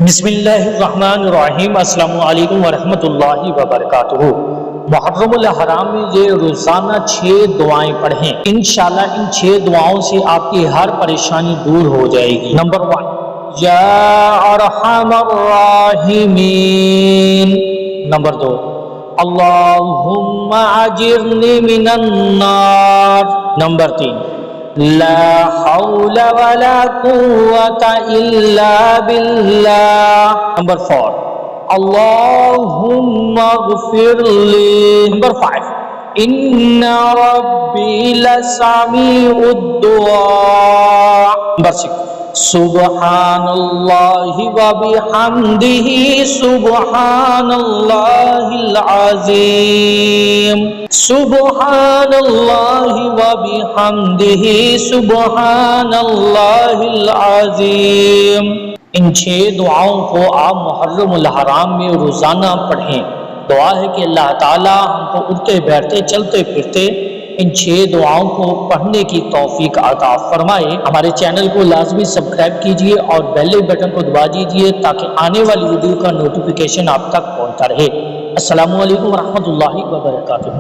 बिस्मिल्लाहिर्रहमानिर्रहीम। अस्सलामु अलैकुम वरहमतुल्लाहि वबरकातुहू। मुहर्रमुल हराम में ये रोज़ाना 6 दुआएं पढ़ें। इंशाल्लाह इन 6 दुआओं से आपकी हर परेशानी दूर हो जाएगी। नंबर 1 या अरहमर राहिमीन। नंबर 2 अल्लाहुम्मा अजिरनी मिनन नार। नंबर 3 ला हौला वला कुव्वता इल्ला बिल्लाह। नंबर 4 अल्लाहुम्मा ग़फ़िरली। नंबर 5 इन्ना रब्बी लसमीउद दुआ। नंबर 6 सुब्हानल्लाहि व बिहम्दिही सुब्हानल्लाहिल अज़ीम। सुब्हानल्लाहि व बिहम्दिही सुब्हानल्लाहिल अज़ीम। इन 6 दुआओं को आप मुहर्रमुल हराम में रोज़ाना पढ़ें। दुआ है कि अल्लाह ताला हमको उठते बैठते चलते फिरते इन 6 दुआओं को पढ़ने की तौफीक अता फरमाए। हमारे चैनल को लाजमी सब्सक्राइब कीजिए और बेल बटन को दबा दीजिए ताकि आने वाली वीडियो का नोटिफिकेशन आप तक पहुंचता रहे। अस्सलामु अलैकुम वरहमतुल्लाहि वबरकातुहू।